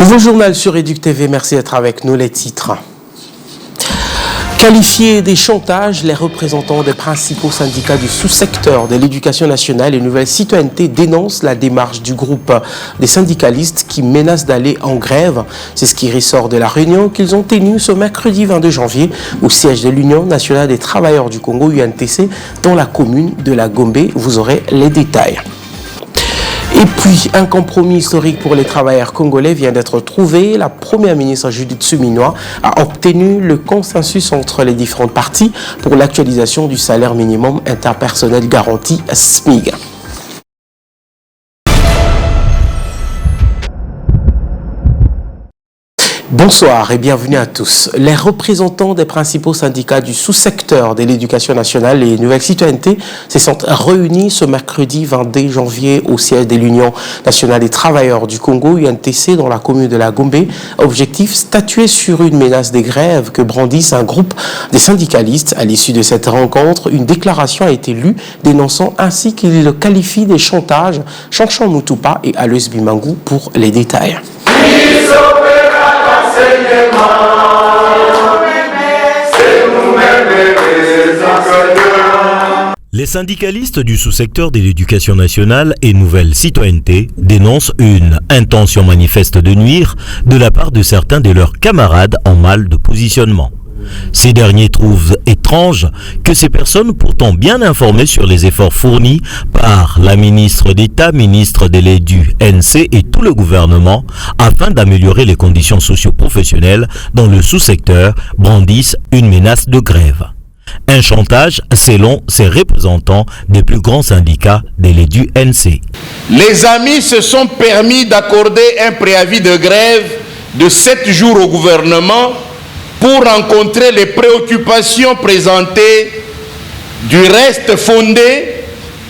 Nouveau journal sur Éduc TV, merci d'être avec nous. Les titres. Qualifiés des chantages, les représentants des principaux syndicats du sous-secteur de l'éducation nationale et Nouvelle Citoyenneté dénoncent la démarche du groupe des syndicalistes qui menacent d'aller en grève. C'est ce qui ressort de la réunion qu'ils ont tenue ce mercredi 22 janvier au siège de l'Union nationale des travailleurs du Congo, UNTC, dans la commune de la Gombe. Vous aurez les détails. Et puis, un compromis historique pour les travailleurs congolais vient d'être trouvé. La première ministre Judith Suminwa a obtenu le consensus entre les différentes parties pour l'actualisation du salaire minimum interpersonnel garanti SMIG. Bonsoir et bienvenue à tous. Les représentants des principaux syndicats du sous-secteur de l'éducation nationale et Nouvelle Citoyenneté se sont réunis ce mercredi 22 janvier au siège de l'Union nationale des travailleurs du Congo, UNTC, dans la commune de la Gombe. Objectif, statuer sur une menace de grève que brandissent un groupe des syndicalistes. À l'issue de cette rencontre, une déclaration a été lue dénonçant ainsi qu'ils le qualifient de chantage. Chanchan Mutupa et Alois Bimangou pour les détails. Les syndicalistes du sous-secteur de l'éducation nationale et Nouvelle Citoyenneté dénoncent une intention manifeste de nuire de la part de certains de leurs camarades en mal de positionnement. Ces derniers trouvent étrange que ces personnes, pourtant bien informées sur les efforts fournis par la ministre d'État, ministre de l'EDU-NC et tout le gouvernement afin d'améliorer les conditions socio-professionnelles dans le sous-secteur, brandissent une menace de grève. Un chantage selon ses représentants des plus grands syndicats de l'EDU-NC. Les amis se sont permis d'accorder un préavis de grève de 7 jours au gouvernement pour rencontrer les préoccupations présentées, du reste fondées,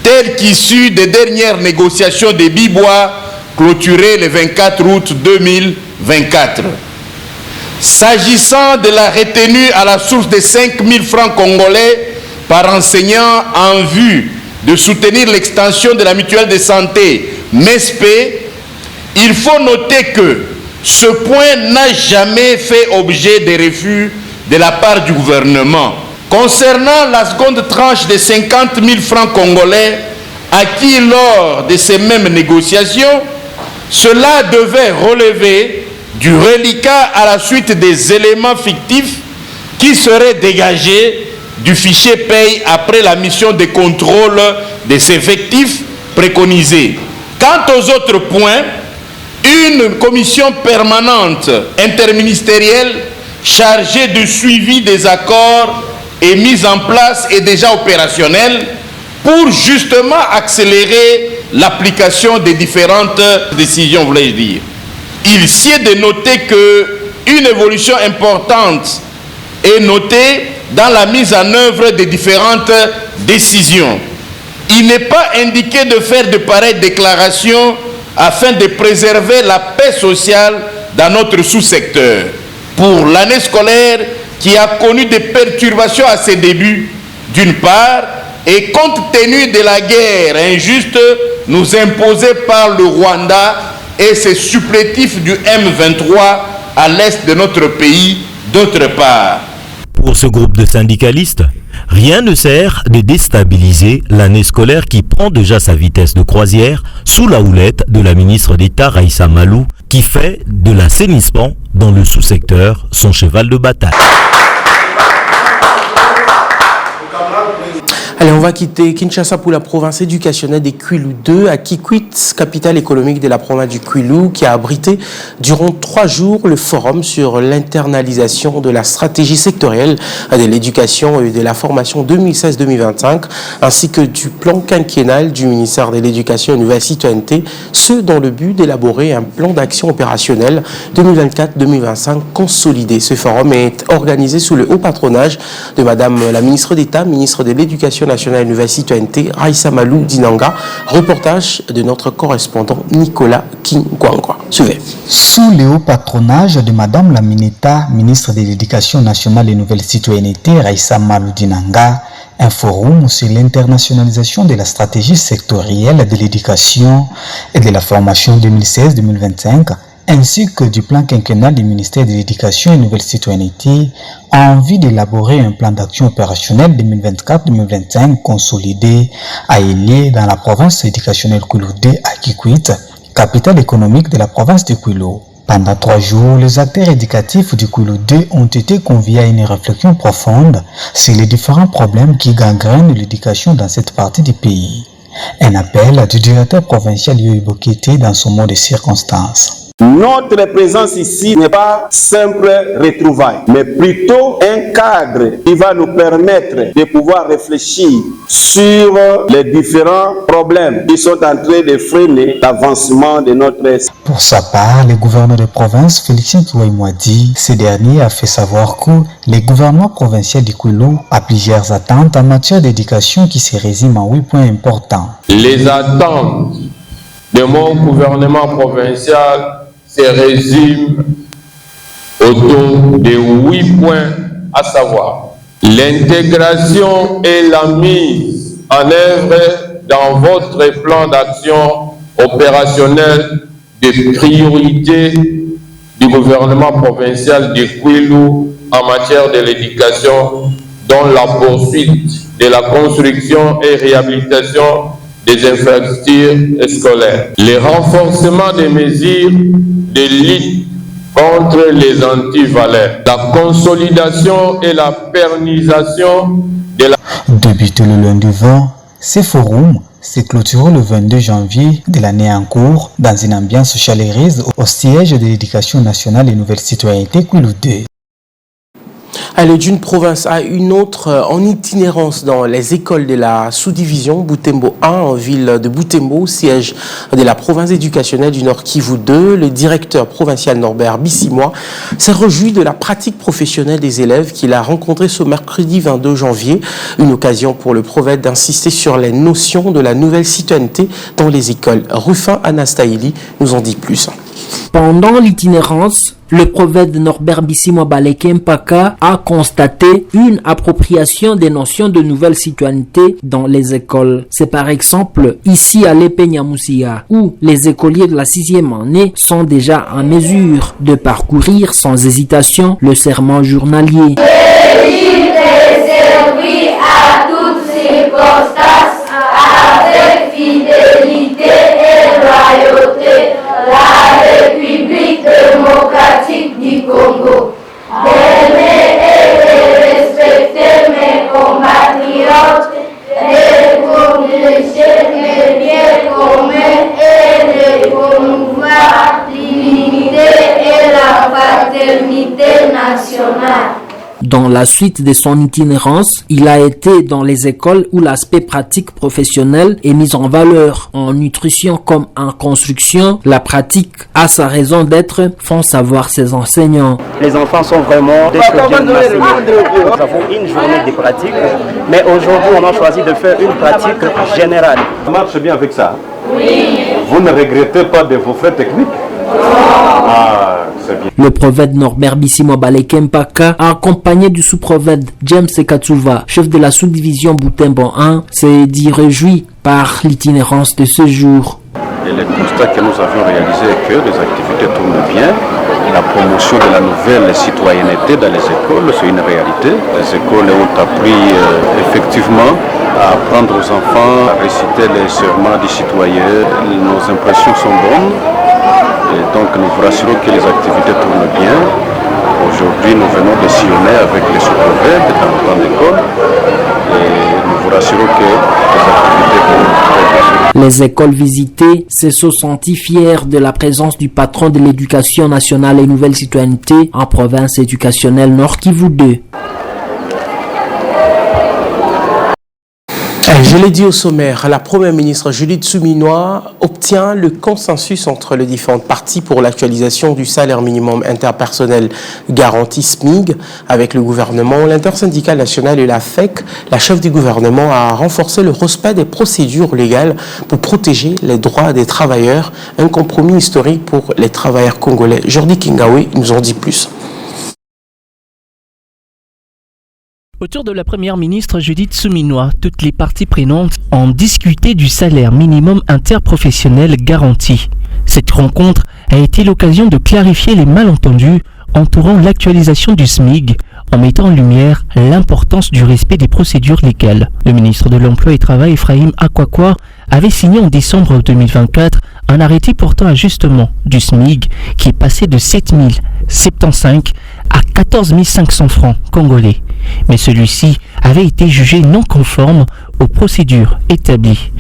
telles qu'issues des dernières négociations des Bibois clôturées le 24 août 2024. S'agissant de la retenue à la source de 5 000 francs congolais par enseignant en vue de soutenir l'extension de la mutuelle de santé MESP, il faut noter que ce point n'a jamais fait objet de refus de la part du gouvernement. Concernant la seconde tranche de 50 000 francs congolais acquis lors de ces mêmes négociations, cela devait relever du reliquat à la suite des éléments fictifs qui seraient dégagés du fichier paye après la mission de contrôle des effectifs préconisés. Quant aux autres points, une commission permanente interministérielle chargée du suivi des accords est mise en place et déjà opérationnelle pour justement accélérer l'application des différentes décisions, voulais-je dire. Il sied de noter qu'une évolution importante est notée dans la mise en œuvre des différentes décisions. Il n'est pas indiqué de faire de pareilles déclarations afin de préserver la paix sociale dans notre sous-secteur. Pour l'année scolaire qui a connu des perturbations à ses débuts, d'une part, et compte tenu de la guerre injuste nous imposée par le Rwanda et ses supplétifs du M23 à l'est de notre pays, d'autre part. Pour ce groupe de syndicalistes, rien ne sert de déstabiliser l'année scolaire qui prend déjà sa vitesse de croisière sous la houlette de la ministre d'État Raissa Malou qui fait de l'assainissement dans le sous-secteur son cheval de bataille. Allez, on va quitter Kinshasa pour la province éducationnelle des Kwilu 2 à Kikwit, capitale économique de la province du Kwilu, qui a abrité durant 3 jours le forum sur l'internalisation de la stratégie sectorielle de l'éducation et de la formation 2016-2025, ainsi que du plan quinquennal du ministère de l'Éducation et de la Nouvelle Citoyenneté, ce dans le but d'élaborer un plan d'action opérationnel 2024-2025 consolidé. Ce forum est organisé sous le haut patronage de Madame la ministre d'État, ministre de l'Éducation nationale et Nouvelle Citoyenneté, Raissa Malou Dinanga. Reportage de notre correspondant Nicolas Kingwangwa. Suivez. Sous le haut patronage de Madame la ministre de l'Éducation nationale et Nouvelle Citoyenneté, Raissa Malou Dinanga, un forum sur l'internationalisation de la stratégie sectorielle de l'éducation et de la formation 2016-2025 ainsi que du plan quinquennal du ministère de l'Éducation et Nouvelle Citoyenneté, a envie d'élaborer un plan d'action opérationnel 2024-2025 consolidé à Elie dans la province éducationnelle Kwilu 2 à Kikwit, capitale économique de la province de Kwilu. Pendant 3 jours, les acteurs éducatifs du Kwilu 2 ont été conviés à une réflexion profonde sur les différents problèmes qui gangrènent l'éducation dans cette partie du pays. Un appel du directeur provincial Yoy Bokete dans son mot de circonstance. Notre présence ici n'est pas simple retrouvaille, mais plutôt un cadre qui va nous permettre de pouvoir réfléchir sur les différents problèmes qui sont en train de freiner l'avancement de notre... Pour sa part, le gouverneur de province, Félixien Touaïmoadi, ce dernier a fait savoir que le gouvernement provincial du Kwilu a plusieurs attentes en matière d'éducation qui se résument en 8 points importants. Les attentes de mon gouvernement provincial se résume autour de 8 points, à savoir l'intégration et la mise en œuvre dans votre plan d'action opérationnel de priorité du gouvernement provincial du Kwilu en matière de l'éducation, dont la poursuite de la construction et réhabilitation des infrastructures scolaires, le renforcement des mesures de lutte contre les antivaleurs, la consolidation et la pérennisation de la... Débuté le lundi 20, ce forum s'est clôturé le 22 janvier de l'année en cours dans une ambiance chaleureuse au siège de l'Éducation nationale et Nouvelle Citoyenneté Kwilu 2. Aller d'une province à une autre en itinérance dans les écoles de la sous-division Butembo 1 en ville de Butembo, siège de la province éducationnelle du Nord Kivu 2, le directeur provincial Norbert Bissimois s'est réjoui de la pratique professionnelle des élèves qu'il a rencontré ce mercredi 22 janvier. Une occasion pour le prophète d'insister sur les notions de la nouvelle citoyenneté dans les écoles. Rufin Anastaïli nous en dit plus. Pendant l'itinérance, le prophète Norbert Bissimois Balekempaka a constaté une appropriation des notions de nouvelle citoyenneté dans les écoles. C'est par exemple ici à l'Epenyamusia, où les écoliers de la 6e année sont déjà en mesure de parcourir sans hésitation le serment journalier. À toutes circonstances, avec fidélité et loyauté, la République démocratique du Congo. D'aimer et de respecter mes compatriotes, de protéger mes biens communs et de promouvoir l'unité et la fraternité nationale. Dans la suite de son itinérance, il a été dans les écoles où l'aspect pratique professionnel est mis en valeur. En nutrition comme en construction, la pratique a sa raison d'être, font savoir ses enseignants. Les enfants sont vraiment des très bien enseignés. Nous avons une journée de pratique, mais aujourd'hui on a choisi de faire une pratique générale. Ça marche bien avec ça? Oui. Vous ne regrettez pas de vos frais techniques? Ah, c'est bien. Le prophète Norbert Bissimois Balekempaka, accompagné du sous-prophète James Katsuva, chef de la sous-division Butembo 1, s'est dit réjoui par l'itinérance de ce jour. Et le constat que nous avions réalisé est que les activités tournent bien. La promotion de la nouvelle citoyenneté dans les écoles, c'est une réalité. Les écoles ont appris effectivement à apprendre aux enfants à réciter les serments du citoyen. Nos impressions sont bonnes. Et donc nous vous rassurons que les activités tournent bien. Aujourd'hui nous venons de sillonner avec les sous-prophètes dans l'école et nous vous rassurons que les activités tournent très bien. Les écoles visitées se sont senties fières de la présence du patron de l'éducation nationale et nouvelle citoyenneté en province éducationnelle Nord Kivu 2. Je l'ai dit au sommaire, la première ministre Judith Suminwa obtient le consensus entre les différentes parties pour l'actualisation du salaire minimum interpersonnel garanti SMIG avec le gouvernement, l'intersyndicale nationale et la FEC. La chef du gouvernement a renforcé le respect des procédures légales pour protéger les droits des travailleurs, un compromis historique pour les travailleurs congolais. Jordi Kingawe nous en dit plus. Autour de la première ministre Judith Suminwa, toutes les parties prenantes ont discuté du salaire minimum interprofessionnel garanti. Cette rencontre a été l'occasion de clarifier les malentendus entourant l'actualisation du SMIG en mettant en lumière l'importance du respect des procédures légales. Le ministre de l'Emploi et Travail, Ephraim Akwakwa, avait signé en décembre 2024 un arrêté portant ajustement du SMIG qui est passé de 7 075 à 14 500 francs congolais. Mais celui-ci avait été jugé non conforme aux procédures établies.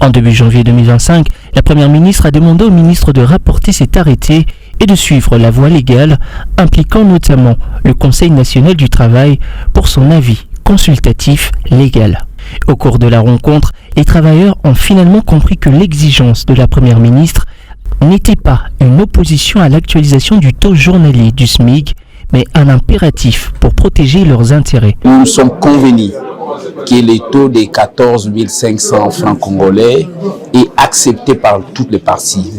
En début janvier 2025, la Première ministre a demandé au ministre de rapporter cet arrêté et de suivre la voie légale impliquant notamment le Conseil national du travail pour son avis consultatif légal. Au cours de la rencontre, les travailleurs ont finalement compris que l'exigence de la Première ministre n'était pas une opposition à l'actualisation du taux journalier du SMIG, mais un impératif pour protéger leurs intérêts. Nous sommes convenus que le taux des 14 500 francs congolais est accepté par toutes les parties.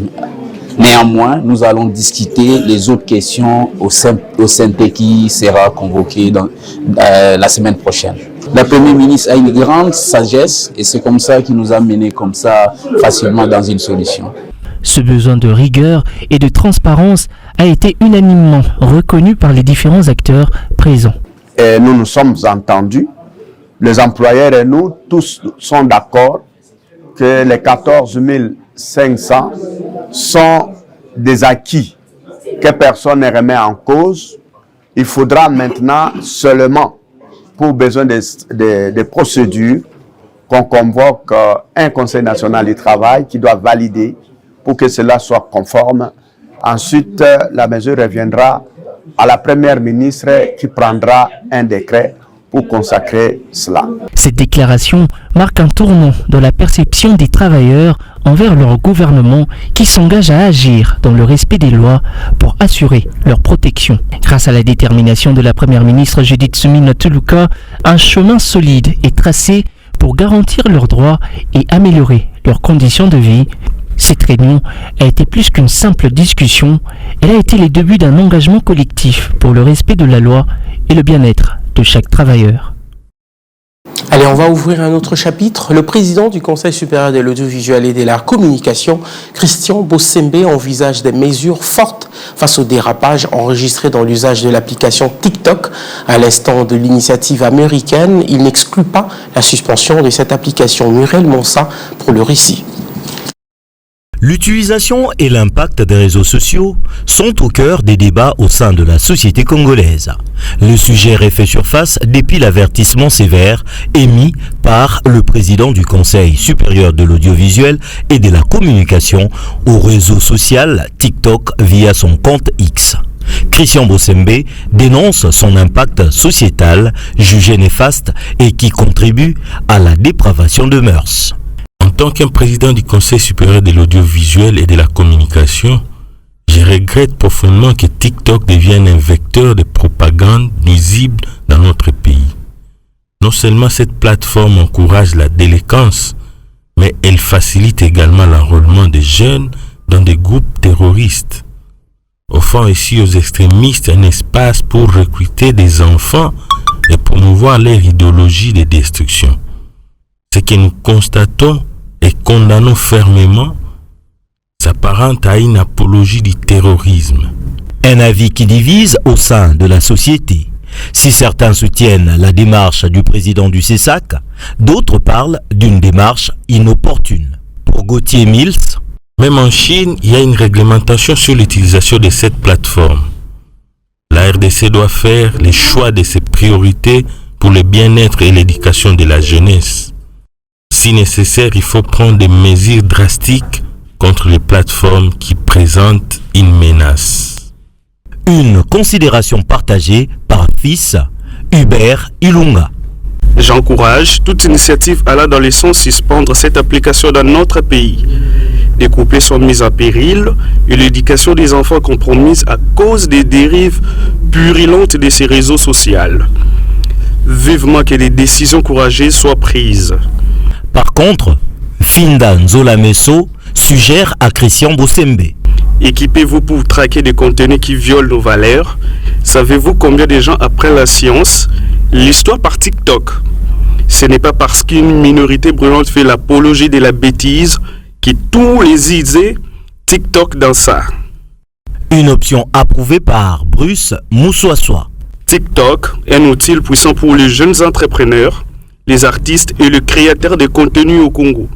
Néanmoins, nous allons discuter les autres questions au CNT qui sera convoqué la semaine prochaine. La Première ministre a une grande sagesse et c'est comme ça qu'il nous a menés comme ça facilement dans une solution. Ce besoin de rigueur et de transparence a été unanimement reconnu par les différents acteurs présents. Et nous nous sommes entendus, les employeurs et nous, tous sont d'accord que les 14 500 sont des acquis que personne ne remet en cause. Il faudra maintenant seulement, pour besoin des procédures, qu'on convoque un Conseil national du travail qui doit valider pour que cela soit conforme. Ensuite, la mesure reviendra à la Première ministre qui prendra un décret pour consacrer cela. Cette déclaration marque un tournant dans la perception des travailleurs envers leur gouvernement qui s'engage à agir dans le respect des lois pour assurer leur protection. Grâce à la détermination de la Première ministre Judith Suminwa Tuluka, un chemin solide est tracé pour garantir leurs droits et améliorer leurs conditions de vie. Cette réunion a été plus qu'une simple discussion, elle a été le début d'un engagement collectif pour le respect de la loi et le bien-être de chaque travailleur. Allez, on va ouvrir un autre chapitre. Le président du Conseil supérieur de l'audiovisuel et de la communication, Christian Bosembe, envisage des mesures fortes face au dérapage enregistré dans l'usage de l'application TikTok. À l'instant de l'initiative américaine, il n'exclut pas la suspension de cette application. Muriel Monsa pour le récit. L'utilisation et l'impact des réseaux sociaux sont au cœur des débats au sein de la société congolaise. Le sujet refait surface depuis l'avertissement sévère émis par le président du Conseil supérieur de l'audiovisuel et de la communication au réseau social TikTok via son compte X. Christian Bosembe dénonce son impact sociétal jugé néfaste et qui contribue à la dépravation de mœurs. En tant qu'un président du Conseil supérieur de l'audiovisuel et de la communication, je regrette profondément que TikTok devienne un vecteur de propagande nuisible dans notre pays. Non seulement cette plateforme encourage la délinquance, mais elle facilite également l'enrôlement des jeunes dans des groupes terroristes, offrant ici aux extrémistes un espace pour recruter des enfants et promouvoir leur idéologie de destruction. Ce que nous constatons et condamnons fermement s'apparente à une apologie du terrorisme. Un avis qui divise au sein de la société. Si certains soutiennent la démarche du président du CESAC, d'autres parlent d'une démarche inopportune. Pour Gauthier Mills, même en Chine, il y a une réglementation sur l'utilisation de cette plateforme. La RDC doit faire les choix de ses priorités pour le bien-être et l'éducation de la jeunesse. Si nécessaire, il faut prendre des mesures drastiques contre les plateformes qui présentent une menace. Une considération partagée par fils Hubert Ilunga. J'encourage toute initiative allant dans le sens de suspendre cette application dans notre pays. Des couples sont mis en péril et l'éducation des enfants compromise à cause des dérives purulentes de ces réseaux sociaux. Vivement que des décisions courageuses soient prises. Par contre, Finda Nzola Messo suggère à Christian Bosembe. Équipez-vous pour traquer des contenus qui violent nos valeurs. Savez-vous combien de gens apprennent la science, l'histoire par TikTok? Ce n'est pas parce qu'une minorité brûlante fait l'apologie de la bêtise que tous les idées TikTok dans ça. Une option approuvée par Bruce Moussoissois. TikTok est un outil puissant pour les jeunes entrepreneurs, les artistes et les créateurs de contenu au Congo.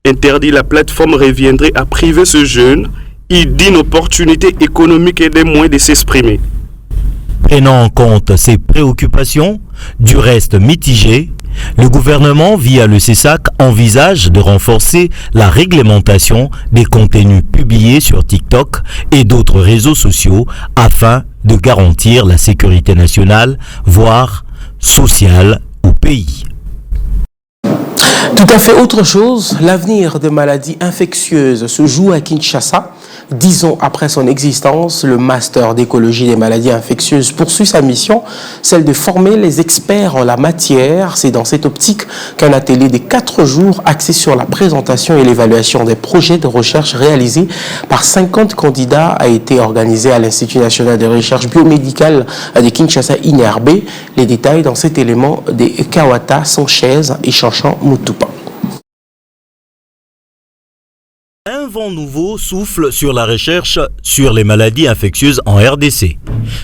Interdire la plateforme reviendrait à priver ce jeune et d'une opportunité économique et des moyens de s'exprimer. Prenant en compte ces préoccupations, du reste mitigées, le gouvernement, via le CESAC, envisage de renforcer la réglementation des contenus publiés sur TikTok et d'autres réseaux sociaux afin de garantir la sécurité nationale, voire sociale au pays. Tout à fait autre chose, l'avenir des maladies infectieuses se joue à Kinshasa. 10 ans après son existence, le Master d'écologie des maladies infectieuses poursuit sa mission, celle de former les experts en la matière. C'est dans cette optique qu'un atelier de 4 jours axé sur la présentation et l'évaluation des projets de recherche réalisés par 50 candidats a été organisé à l'Institut national de recherche biomédicale de Kinshasa, INRB. Les détails dans cet élément des Kawata Sanchez et Chanchan Mutupa. Un vent nouveau souffle sur la recherche sur les maladies infectieuses en RDC.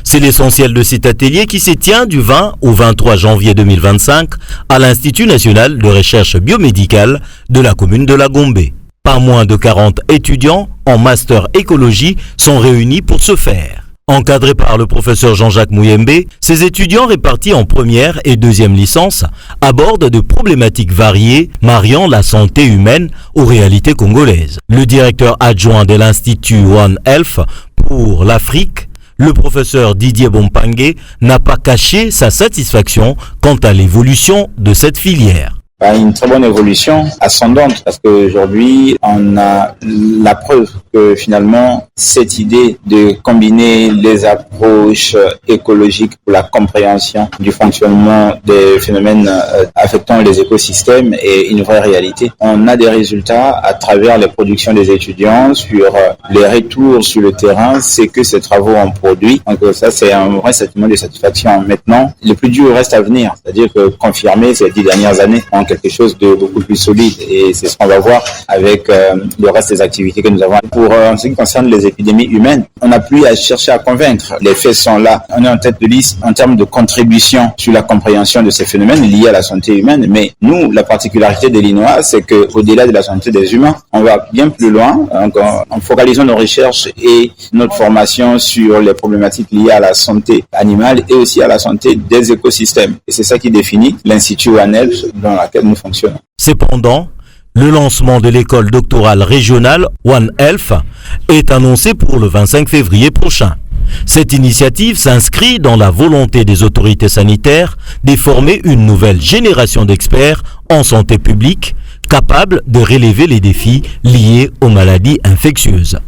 C'est l'essentiel de cet atelier qui se tient du 20 au 23 janvier 2025 à l'Institut national de recherche biomédicale de la commune de la Gombe. Pas moins de 40 étudiants en master écologie sont réunis pour ce faire. Encadrés par le professeur Jean-Jacques Mouyembe, ces étudiants répartis en première et deuxième licence abordent de problématiques variées mariant la santé humaine aux réalités congolaises. Le directeur adjoint de l'Institut One Health pour l'Afrique, le professeur Didier Bompangue, n'a pas caché sa satisfaction quant à l'évolution de cette filière. Une très bonne évolution ascendante parce qu'aujourd'hui on a la preuve que finalement cette idée de combiner les approches écologiques pour la compréhension du fonctionnement des phénomènes affectant les écosystèmes est une vraie réalité. On a des résultats à travers les productions des étudiants sur les retours sur le terrain, c'est que ces travaux ont produit. Donc ça c'est un vrai sentiment de satisfaction. Maintenant, le plus dur reste à venir, c'est-à-dire que confirmer ces 10 dernières années en quelque chose de beaucoup plus solide et c'est ce qu'on va voir avec le reste des activités que nous avons. Pour en ce qui concerne les épidémies humaines, on n'a plus à chercher à convaincre. Les faits sont là. On est en tête de liste en termes de contribution sur la compréhension de ces phénomènes liés à la santé humaine. Mais nous, la particularité de l'INOA, c'est qu'au-delà de la santé des humains, on va bien plus loin en focalisant nos recherches et notre formation sur les problématiques liées à la santé animale et aussi à la santé des écosystèmes. Et c'est ça qui définit l'Institut One Health dans laquelle nous fonctionnons. Cependant, le lancement de l'école doctorale régionale One Health est annoncé pour le 25 février prochain. Cette initiative s'inscrit dans la volonté des autorités sanitaires de former une nouvelle génération d'experts en santé publique capables de relever les défis liés aux maladies infectieuses.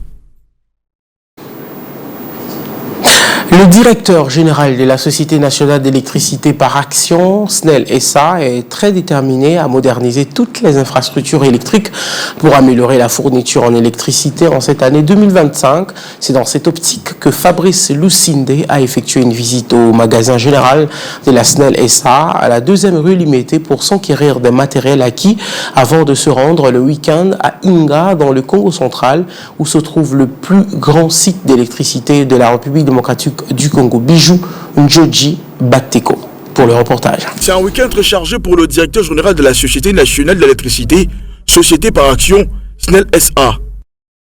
Le directeur général de la Société nationale d'électricité par action, SNEL SA, est très déterminé à moderniser toutes les infrastructures électriques pour améliorer la fourniture en électricité en cette année 2025. C'est dans cette optique que Fabrice Lucinde a effectué une visite au magasin général de la SNEL SA à la 2e rue Limité pour s'enquérir des matériels acquis avant de se rendre le week-end à Inga dans le Congo central où se trouve le plus grand site d'électricité de la République démocratique du Congo. Bijou Njoji Bateko pour le reportage. C'est un week-end très chargé pour le directeur général de la Société nationale d'électricité, Société par action, SNEL SA.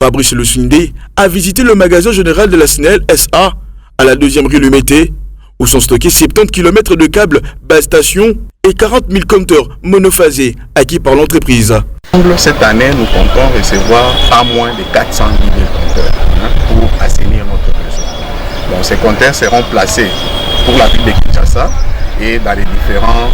Fabrice Lucinde a visité le magasin général de la SNEL SA à la 2e rue Lumété, où sont stockés 70 km de câbles base station et 40 000 compteurs monophasés acquis par l'entreprise. Cette année, nous comptons recevoir pas moins de 410 000 compteurs pour assainir notre réseau. Donc, ces compteurs seront placés pour la ville de Kinshasa et dans les différentes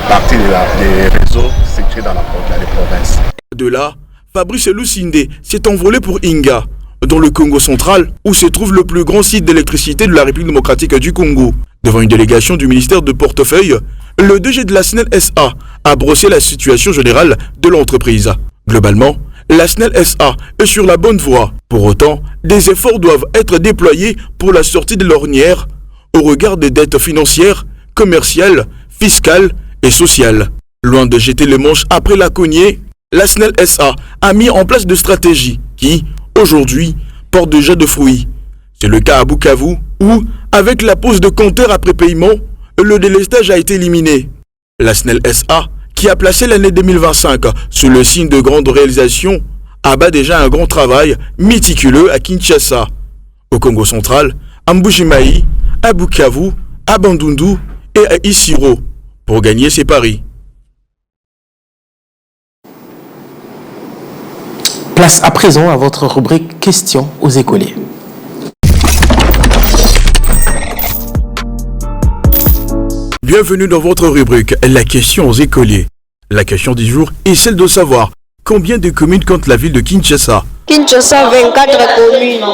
parties des réseaux situés dans les provinces. De là, Fabrice Lucinde s'est envolé pour Inga, dans le Congo central, où se trouve le plus grand site d'électricité de la République démocratique du Congo. Devant une délégation du ministère de portefeuille, le DG de la SNEL SA a brossé la situation générale de l'entreprise. Globalement, la SNEL SA est sur la bonne voie. Pour autant, des efforts doivent être déployés pour la sortie de l'ornière au regard des dettes financières, commerciales, fiscales et sociales. Loin de jeter les manches après la cognée, la SNEL SA a mis en place des stratégies qui, aujourd'hui, portent déjà de fruits. C'est le cas à Bukavu où, avec la pose de compteurs après paiement, le délestage a été éliminé. La SNEL SA, qui a placé l'année 2025 sous le signe de grande réalisation, abat déjà un grand travail méticuleux à Kinshasa, au Congo central, à Mbujimayi, à Bukavu, à Bandundu et à Isiro pour gagner ses paris. Place à présent à votre rubrique Questions aux écoliers. Bienvenue dans votre rubrique La question aux écoliers. La question du jour est celle de savoir combien de communes compte la ville de Kinshasa. Kinshasa 24 communes.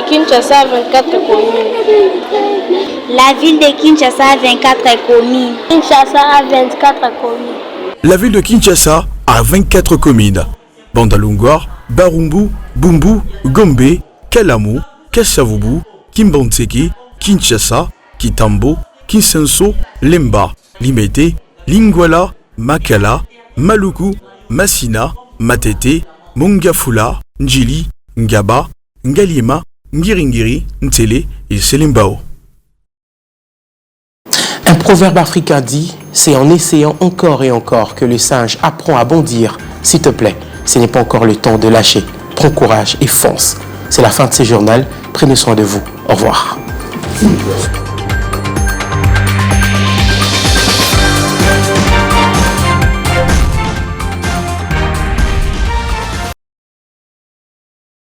Kinshasa 24 communes. La ville de Kinshasa a 24 communes. Kinshasa a 24 communes. La ville de Kinshasa a 24 communes. Bandalungwar, Barumbu, Bumbu, Gombe, Kalamu, Kasavubu, Kimbanseke, Kinshasa, Kitambo, Kinsenso, Lemba, Limete, Lingwala, Makala, Maluku, Masina, Matete, Mongafula, Njili, Ngaba, Ngaliema, Ngiringiri, Ntele et Selimbao. Un proverbe africain dit « C'est en essayant encore et encore que le singe apprend à bondir. S'il te plaît, ce n'est pas encore le temps de lâcher. Prends courage et fonce. » C'est la fin de ce journal. Prenez soin de vous. Au revoir.